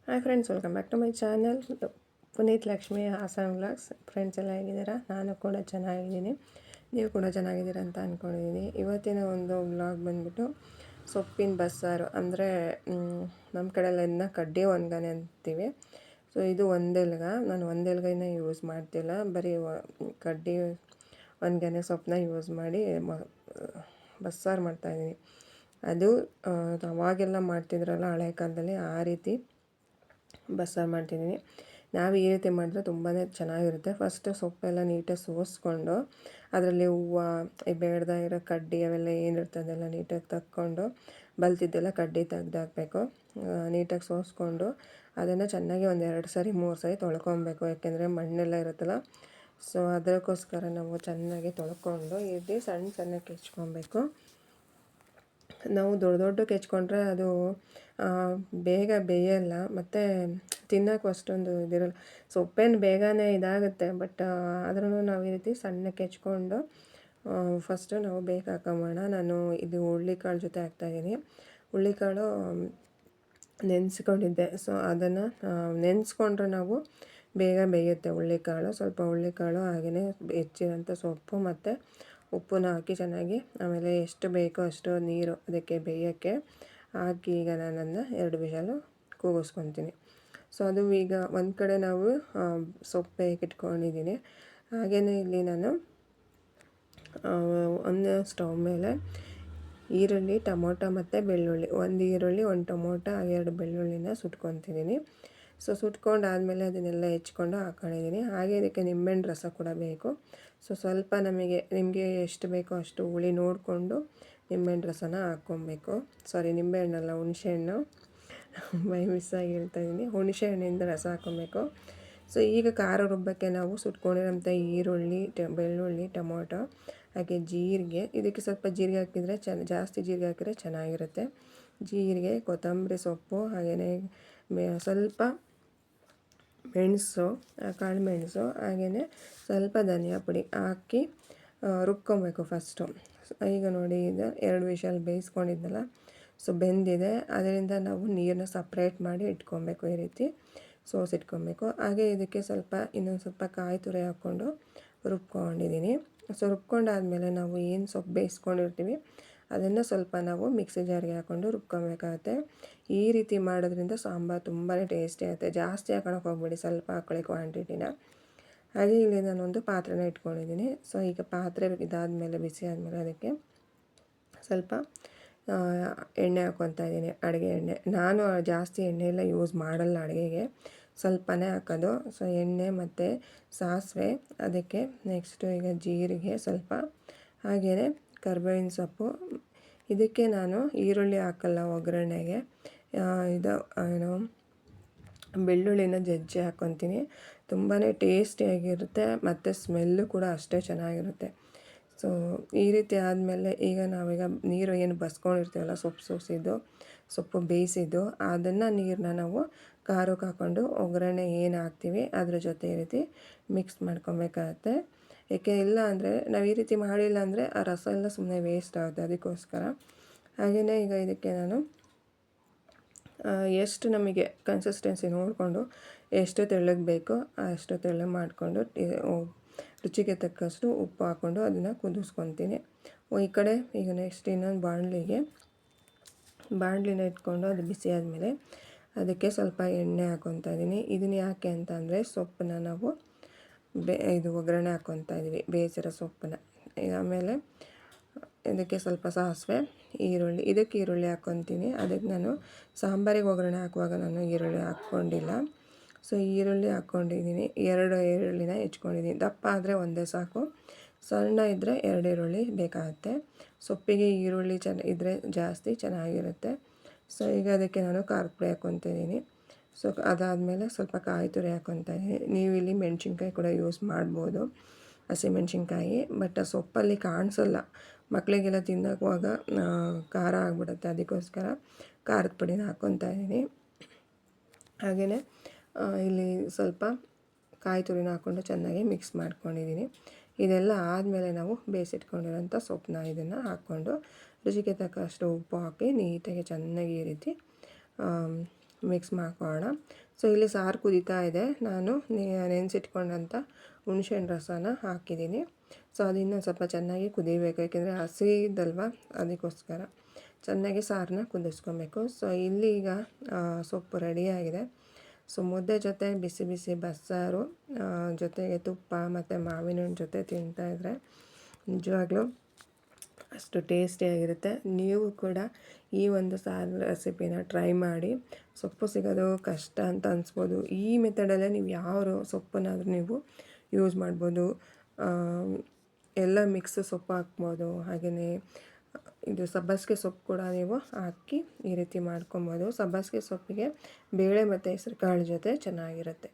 Hi friends, welcome back to my channel Puneeth Lakshmi Hassan vlogs. Friends ಎಲ್ಲ ಹೇಗಿದ್ದೀರಾ? ನಾನು ಕೂಡ ಚೆನ್ನಾಗಿದ್ದೀನಿ, ನೀವು ಕೂಡ ಚೆನ್ನಾಗಿದ್ದೀರಾ ಅಂತ ಅಂದ್ಕೊಂಡಿದ್ದೀನಿ. ಇವತ್ತಿನ ಒಂದು ವ್ಲಾಗ್ ಬಂದ್ಬಿಟ್ಟು ಸೊಪ್ಪಿನ ಬಸ್ಸಾರು, ಅಂದರೆ ನಮ್ಮ ಕಡೆಯೆಲ್ಲ ಇದನ್ನ ಕಡ್ಡಿ ಒಣಗಾನೆ ಅಂತೀವಿ. ಸೊ ಇದು ಒಂದೆಲ್ಗ, ನಾನು ಒಂದೆಲ್ಗನ ಯೂಸ್ ಮಾಡ್ತಿಲ್ಲ, ಬರೀ ಕಡ್ಡಿ ಒಣಗಾನೆ ಸೊಪ್ಪನ್ನ ಯೂಸ್ ಮಾಡಿ ಬಸ್ಸಾರು ಮಾಡ್ತಾಯಿದ್ದೀನಿ. ಅದು ಅವಾಗೆಲ್ಲ ಮಾಡ್ತಿದ್ರಲ್ಲ ಹಳೆ ಕಾಲದಲ್ಲಿ, ಆ ರೀತಿ ಬಸ್ಸಾರು ಮಾಡ್ತಿದ್ದೀನಿ. ನಾವು ಈ ರೀತಿ ಮಾಡಿದ್ರೆ ತುಂಬಾ ಚೆನ್ನಾಗಿರುತ್ತೆ. ಫಸ್ಟು ಸೊಪ್ಪೆಲ್ಲ ನೀಟಾಗಿ ಸೋಸ್ಕೊಂಡು ಅದರಲ್ಲಿ ಹೂವು, ಬೇಡದ ಇರೋ ಕಡ್ಡಿ ಅವೆಲ್ಲ ಏನಿರ್ತದೆಲ್ಲ ನೀಟಾಗಿ ತಕ್ಕೊಂಡು ಬಲ್ತಿದ್ದೆಲ್ಲ ಕಡ್ಡಿ ತೆಗ್ದಾಕಬೇಕು. ನೀಟಾಗಿ ಸೋಸ್ಕೊಂಡು ಅದನ್ನು ಚೆನ್ನಾಗಿ ಒಂದು 2 ಸರಿ 3 ಸರಿ ತೊಳ್ಕೊಬೇಕು, ಯಾಕೆಂದರೆ ಮಣ್ಣೆಲ್ಲ ಇರುತ್ತಲ್ಲ. ಸೊ ಅದಕ್ಕೋಸ್ಕರ ನಾವು ಚೆನ್ನಾಗಿ ತೊಳ್ಕೊಂಡು ಇಲ್ಲಿ ಸಣ್ಣ ಸಣ್ಣಕ್ಕೆ ಹೆಚ್ಕೊಬೇಕು. ನಾವು ದೊಡ್ಡ ಹೆಚ್ಕೊಂಡ್ರೆ ಅದು ಬೇಗ ಬೇಯಲ್ಲ, ಮತ್ತು ತಿನ್ನೋಕ್ಕೂ ಅಷ್ಟೊಂದು ಇದಿರಲ್ಲ. ಸೊಪ್ಪೇನು ಬೇಗನೆ ಇದಾಗುತ್ತೆ, ಬಟ್ ಆದ್ರೂ ನಾವು ಈ ರೀತಿ ಸಣ್ಣಕ್ಕೆ ಹೆಚ್ಕೊಂಡು ಫಸ್ಟು ನಾವು ಬೇಗ ಹಾಕೊಂಬೋಣ. ನಾನು ಇದು ಹುಳ್ಳಿಕಾಳು ಜೊತೆ ಹಾಕ್ತಾಯಿದ್ದೀನಿ. ಹುಳ್ಳಿಕಾಳು ನೆನೆಸ್ಕೊಂಡಿದ್ದೆ, ಸೊ ಅದನ್ನು ನೆನೆಸ್ಕೊಂಡ್ರೆ ನಾವು ಬೇಗ ಬೇಯುತ್ತೆ ಹುಳ್ಳಿಕಾಳು. ಸ್ವಲ್ಪ ಹುಳ್ಳಿಕಾಳು ಹಾಗೆಯೇ ಹೆಚ್ಚಿರೋಂಥ ಸೊಪ್ಪು ಮತ್ತು ಉಪ್ಪನ್ನ ಹಾಕಿ ಚೆನ್ನಾಗಿ, ಆಮೇಲೆ ಎಷ್ಟು ಬೇಕೋ ಅಷ್ಟು ನೀರು ಅದಕ್ಕೆ ಬೇಯೋಕ್ಕೆ ಹಾಕಿ ಈಗ ನಾನನ್ನು 2 ವಿಷಲು ಕೂಗಿಸ್ಕೊತೀನಿ. ಸೊ ಅದು ಈಗ ಒಂದು ಕಡೆ ನಾವು ಸೊಪ್ಪು ಬೇಯಕ್ಕೆ ಇಟ್ಕೊಂಡಿದ್ದೀನಿ. ಹಾಗೆಯೇ ಇಲ್ಲಿ ನಾನು ಒಂದು ಸ್ಟವ್ ಮೇಲೆ ಈರುಳ್ಳಿ, ಟೊಮೊಟೊ ಮತ್ತು ಬೆಳ್ಳುಳ್ಳಿ, 1 ಈರುಳ್ಳಿ 1 ಟೊಮೊಟೊ 2 ಬೆಳ್ಳುಳ್ಳಿನ ಸುಟ್ಕೊತಿದ್ದೀನಿ. ಸೊ ಸುಟ್ಕೊಂಡಾದಮೇಲೆ ಅದನ್ನೆಲ್ಲ ಹೆಚ್ಕೊಂಡು ಹಾಕ್ಕೊಂಡಿದ್ದೀನಿ. ಹಾಗೆ ಇದಕ್ಕೆ ನಿಂಬೆಹಣ್ಣು ರಸ ಕೂಡ ಬೇಕು. ಸೊ ಸ್ವಲ್ಪ ನಿಮಗೆ ಎಷ್ಟು ಬೇಕೋ ಅಷ್ಟು ಹುಳಿ ನೋಡಿಕೊಂಡು ನಿಂಬೆಹಣ್ಣು ರಸನ ಹಾಕ್ಕೊಬೇಕು. ನಿಂಬೆಹಣ್ಣಲ್ಲ, ಹುಣಸೆಹಣ್ಣು, ಮಿಸ್ಸಾಗಿ ಹೇಳ್ತಾಯಿದ್ದೀನಿ. ಹುಣಸೆ ಹಣ್ಣಿಂದ ರಸ ಹಾಕ್ಕೊಬೇಕು. ಸೊ ಈಗ ಖಾರ ರುಬ್ಬಕ್ಕೆ ನಾವು ಸುಟ್ಕೊಂಡಿರೋಂಥ ಈರುಳ್ಳಿ, ಬೆಳ್ಳುಳ್ಳಿ, ಟೊಮೊಟೊ ಹಾಗೆ ಜೀರಿಗೆ, ಇದಕ್ಕೆ ಸ್ವಲ್ಪ ಜೀರಿಗೆ ಹಾಕಿದರೆ ಜಾಸ್ತಿ ಜೀರಿಗೆ ಹಾಕಿದರೆ ಚೆನ್ನಾಗಿರುತ್ತೆ. ಜೀರಿಗೆ, ಕೊತ್ತಂಬರಿ ಸೊಪ್ಪು, ಹಾಗೆಯೇ ಸ್ವಲ್ಪ ಮೆಣಸು, ಕಾಳು ಮೆಣಸು, ಹಾಗೆಯೇ ಸ್ವಲ್ಪ ಧನಿಯಾ ಪುಡಿ ಹಾಕಿ ರುಬ್ಕೊಬೇಕು ಫಸ್ಟು. ಈಗ ನೋಡಿ, ಇದು 2 ವಿಷಲ್ ಬೇಯಿಸ್ಕೊಂಡಿದ್ನಲ್ಲ, ಸೊ ಬೆಂದಿದೆ. ಅದರಿಂದ ನಾವು ನೀರನ್ನ ಸಪ್ರೇಟ್ ಮಾಡಿ ಇಟ್ಕೊಬೇಕು, ಈ ರೀತಿ ಸೋಸಿಟ್ಕೊಬೇಕು. ಹಾಗೆ ಇದಕ್ಕೆ ಇನ್ನೊಂದು ಸ್ವಲ್ಪ ಕಾಯಿ ತುರಿ ಹಾಕ್ಕೊಂಡು ರುಬ್ಕೊಂಡಿದ್ದೀನಿ. ಸೊ ರುಬ್ಕೊಂಡಾದಮೇಲೆ ನಾವು ಏನು ಸೊಪ್ಪು ಬೇಯಿಸ್ಕೊಂಡಿರ್ತೀವಿ ಅದನ್ನು ಸ್ವಲ್ಪ ನಾವು ಮಿಕ್ಸಿ ಜಾರಿಗೆ ಹಾಕ್ಕೊಂಡು ರುಬ್ಕೊಬೇಕಾಗತ್ತೆ. ಈ ರೀತಿ ಮಾಡೋದ್ರಿಂದ ಸಾಂಬಾರು ತುಂಬಾ ಟೇಸ್ಟಿ ಆಗುತ್ತೆ. ಜಾಸ್ತಿ ಹಾಕೊಳಕ್ಕೆ ಹೋಗ್ಬೇಡಿ, ಸ್ವಲ್ಪ ಹಾಕ್ಕೊಳ್ಳಿ ಕ್ವಾಂಟಿಟಿನ. ಹಾಗೆ ಇಲ್ಲಿ ನಾನೊಂದು ಪಾತ್ರೆನ ಇಟ್ಕೊಂಡಿದ್ದೀನಿ. ಸೊ ಈಗ ಪಾತ್ರೆ ಇದಾದಮೇಲೆ, ಬಿಸಿ ಆದಮೇಲೆ ಅದಕ್ಕೆ ಸ್ವಲ್ಪ ಎಣ್ಣೆ ಹಾಕ್ಕೊತಾ ಇದ್ದೀನಿ, ಅಡುಗೆ ಎಣ್ಣೆ. ನಾನು ಜಾಸ್ತಿ ಎಣ್ಣೆ ಎಲ್ಲ ಯೂಸ್ ಮಾಡಲ್ಲ ಅಡುಗೆಗೆ, ಸ್ವಲ್ಪನೇ ಹಾಕೋದು. ಸೊ ಎಣ್ಣೆ ಮತ್ತು ಸಾಸಿವೆ, ಅದಕ್ಕೆ ನೆಕ್ಸ್ಟು ಈಗ ಜೀರಿಗೆ ಸ್ವಲ್ಪ, ಹಾಗೆಯೇ ಕರಿಬೇವಿನ ಸೊಪ್ಪು. ಇದಕ್ಕೆ ನಾನು ಈರುಳ್ಳಿ ಹಾಕಲ್ಲ ಒಗ್ಗರಣೆಗೆ, ಏನು ಬೆಳ್ಳುಳ್ಳಿನ ಜಜ್ಜಿ ಹಾಕ್ಕೊತೀನಿ. ತುಂಬಾ ಟೇಸ್ಟಿಯಾಗಿರುತ್ತೆ ಮತ್ತು ಸ್ಮೆಲ್ಲು ಕೂಡ ಅಷ್ಟೇ ಚೆನ್ನಾಗಿರುತ್ತೆ. ಸೊ ಈ ರೀತಿ ಆದಮೇಲೆ ಈಗ ನಾವೀಗ ನೀರು ಏನು ಬಸ್ಕೊಂಡಿರ್ತೀವಲ್ಲ, ಸೊಪ್ಪು ಬೇಯಿಸಿದ್ದು, ಅದನ್ನು ನೀರನ್ನ ನಾವು ಖಾರಕ್ಕೆ ಹಾಕ್ಕೊಂಡು ಒಗ್ಗರಣೆ ಏನು ಹಾಕ್ತೀವಿ ಅದ್ರ ಜೊತೆ ಈ ರೀತಿ ಮಿಕ್ಸ್ ಮಾಡ್ಕೊಬೇಕಾಗತ್ತೆ. ಏಕೆ ಇಲ್ಲ ಅಂದರೆ, ನಾವು ಈ ರೀತಿ ಮಾಡಿಲ್ಲ ಅಂದರೆ ಆ ರಸ ಎಲ್ಲ ಸುಮ್ಮನೆ ವೇಸ್ಟ್ ಆಗುತ್ತೆ, ಅದಕ್ಕೋಸ್ಕರ. ಹಾಗೆಯೇ ಈಗ ಇದಕ್ಕೆ ನಾನು ಎಷ್ಟು ನಮಗೆ ಕನ್ಸಿಸ್ಟೆನ್ಸಿ ನೋಡಿಕೊಂಡು ಎಷ್ಟು ತೆಳ್ಳಗೆ ಬೇಕೋ ಅಷ್ಟು ತೆಳ್ಳಗೆ ಮಾಡಿಕೊಂಡು ರುಚಿಗೆ ತಕ್ಕಷ್ಟು ಉಪ್ಪು ಹಾಕ್ಕೊಂಡು ಅದನ್ನು ಕುದಿಸ್ಕೊತೀನಿ. ಈ ಕಡೆ ಈಗ ನೆಕ್ಸ್ಟ್ ಇನ್ನೊಂದು ಬಾಣಲಿನ ಇಟ್ಕೊಂಡು ಅದು ಬಿಸಿ ಆದಮೇಲೆ ಅದಕ್ಕೆ ಸ್ವಲ್ಪ ಎಣ್ಣೆ ಹಾಕ್ಕೊತಾ ಇದ್ದೀನಿ. ಇದನ್ನು ಯಾಕೆ ಅಂತಂದರೆ, ಸೊಪ್ಪನ್ನ ನಾವು ಒಗ್ಗರಣೆ ಹಾಕ್ಕೊತಾ ಇದ್ದೀವಿ, ಬೇಯಿಸಿರೋ ಸೊಪ್ಪನ್ನ. ಆಮೇಲೆ ಇದಕ್ಕೆ ಸ್ವಲ್ಪ ಸಾಸಿವೆ, ಇದಕ್ಕೆ ಈರುಳ್ಳಿ ಹಾಕ್ಕೊತೀನಿ. ಅದಕ್ಕೆ ನಾನು ಸಾಂಬಾರಿಗೆ ಒಗ್ಗರಣೆ ಹಾಕುವಾಗ ನಾನು ಈರುಳ್ಳಿ ಹಾಕ್ಕೊಂಡಿಲ್ಲ. ಸೊ ಈರುಳ್ಳಿ ಹಾಕ್ಕೊಂಡಿದ್ದೀನಿ, 2 ಈರುಳ್ಳಿನ ಹೆಚ್ಕೊಂಡಿದ್ದೀನಿ. ದಪ್ಪ ಆದರೆ ಒಂದೇ ಸಾಕು, ಸಣ್ಣ ಇದ್ದರೆ 2 ಈರುಳ್ಳಿ ಬೇಕಾಗುತ್ತೆ. ಸೊಪ್ಪಿಗೆ ಈರುಳ್ಳಿ ಇದ್ದರೆ ಜಾಸ್ತಿ ಚೆನ್ನಾಗಿರುತ್ತೆ. ಸೊ ಈಗ ಅದಕ್ಕೆ ನಾನು ಖಾರದ ಪುಡಿ ಹಾಕ್ಕೊತಿದ್ದೀನಿ. ಸೊ ಅದಾದಮೇಲೆ ಸ್ವಲ್ಪ ಕಾಯಿ ತುರಿ ಹಾಕ್ಕೊತಾ ಇದ್ದೀನಿ. ನೀವು ಇಲ್ಲಿ ಮೆಣಸಿನ್ಕಾಯಿ ಕೂಡ ಯೂಸ್ ಮಾಡ್ಬೋದು, ಹಸಿಮೆಣ್ಸಿನ್ಕಾಯಿ. ಬಟ್ ಆ ಸೊಪ್ಪಲ್ಲಿ ಕಾಣಿಸಲ್ಲ, ಮಕ್ಕಳಿಗೆಲ್ಲ ತಿನ್ನೋವಾಗ ಖಾರ ಆಗಿಬಿಡುತ್ತೆ, ಅದಕ್ಕೋಸ್ಕರ ಖಾರದ ಪುಡಿನ ಹಾಕ್ಕೊತಾ ಇದ್ದೀನಿ. ಹಾಗೆಯೇ ಇಲ್ಲಿ ಸ್ವಲ್ಪ ಕಾಯಿ ತುರಿನ ಹಾಕ್ಕೊಂಡು ಚೆನ್ನಾಗಿ ಮಿಕ್ಸ್ ಮಾಡ್ಕೊಂಡಿದ್ದೀನಿ. ಇದೆಲ್ಲ ಆದಮೇಲೆ ನಾವು ಬೇಯಿಸಿಟ್ಕೊಂಡಿರೋಂಥ ಸೊಪ್ಪನ್ನ ಇದನ್ನು ಹಾಕ್ಕೊಂಡು ರುಚಿಗೆ ತಕ್ಕಷ್ಟು ಉಪ್ಪು ಹಾಕಿ ನೀಟಾಗಿ ಚೆನ್ನಾಗಿ ಈ ರೀತಿ ಮಿಕ್ಸ್ ಮಾಡ್ಕೊಳ್ಳೋಣ. ಸೊ ಇಲ್ಲಿ ಸಾರು ಕುದೀತಾ ಇದೆ. ನಾನು ನೆನೆಸಿಟ್ಕೊಂಡಂಥ ಹುಣಸೆಹಣ್ಣು ರಸನ ಹಾಕಿದ್ದೀನಿ. ಸೊ ಅದು ಇನ್ನೂ ಸ್ವಲ್ಪ ಚೆನ್ನಾಗಿ ಕುದಿಬೇಕು, ಯಾಕೆಂದರೆ ಹಸಿ ಇದಲ್ವ, ಅದಕ್ಕೋಸ್ಕರ ಚೆನ್ನಾಗಿ ಸಾರನ್ನ ಕುದಿಸ್ಕೊಬೇಕು. ಸೊ ಇಲ್ಲಿ ಈಗ ಸೊಪ್ಪು ರೆಡಿಯಾಗಿದೆ. ಸೊ ಮುದ್ದೆ ಜೊತೆ ಬಿಸಿ ಬಿಸಿ ಬಸ್ಸಾರು ಜೊತೆಗೆ ತುಪ್ಪ ಮತ್ತು ಮಾವಿನ ಹಣ್ಣು ಜೊತೆ ತಿಂತಾಯಿದ್ರೆ ನಿಜವಾಗ್ಲೂ ಅಷ್ಟು ಟೇಸ್ಟಿಯಾಗಿರುತ್ತೆ. ನೀವು ಕೂಡ ಈ ಒಂದು ಸಾರು ರೆಸಿಪಿನ ಟ್ರೈ ಮಾಡಿ. ಸೊಪ್ಪು ಸಿಗೋದು ಕಷ್ಟ ಅಂತ ಅನಿಸ್ಬೋದು. ಈ ಮೆಥಡಲ್ಲೇ ನೀವು ಯಾವ ಸೊಪ್ಪನ್ನಾದರೂ ನೀವು ಯೂಸ್ ಮಾಡ್ಬೋದು. ಎಲ್ಲ ಮಿಕ್ಸ್ ಸೊಪ್ಪು ಹಾಕ್ಬೋದು. ಹಾಗೆಯೇ ಇದು ಸಬ್ಬಸಿಗೆ ಸೊಪ್ಪು ಕೂಡ ನೀವು ಹಾಕಿ ಈ ರೀತಿ ಮಾಡ್ಕೊಬೋದು. ಸಬ್ಬಸಿಗೆ ಸೊಪ್ಪಿಗೆ ಬೇಳೆ ಮತ್ತು ಹೆಸರು ಕಾಳು ಜೊತೆ ಚೆನ್ನಾಗಿರುತ್ತೆ.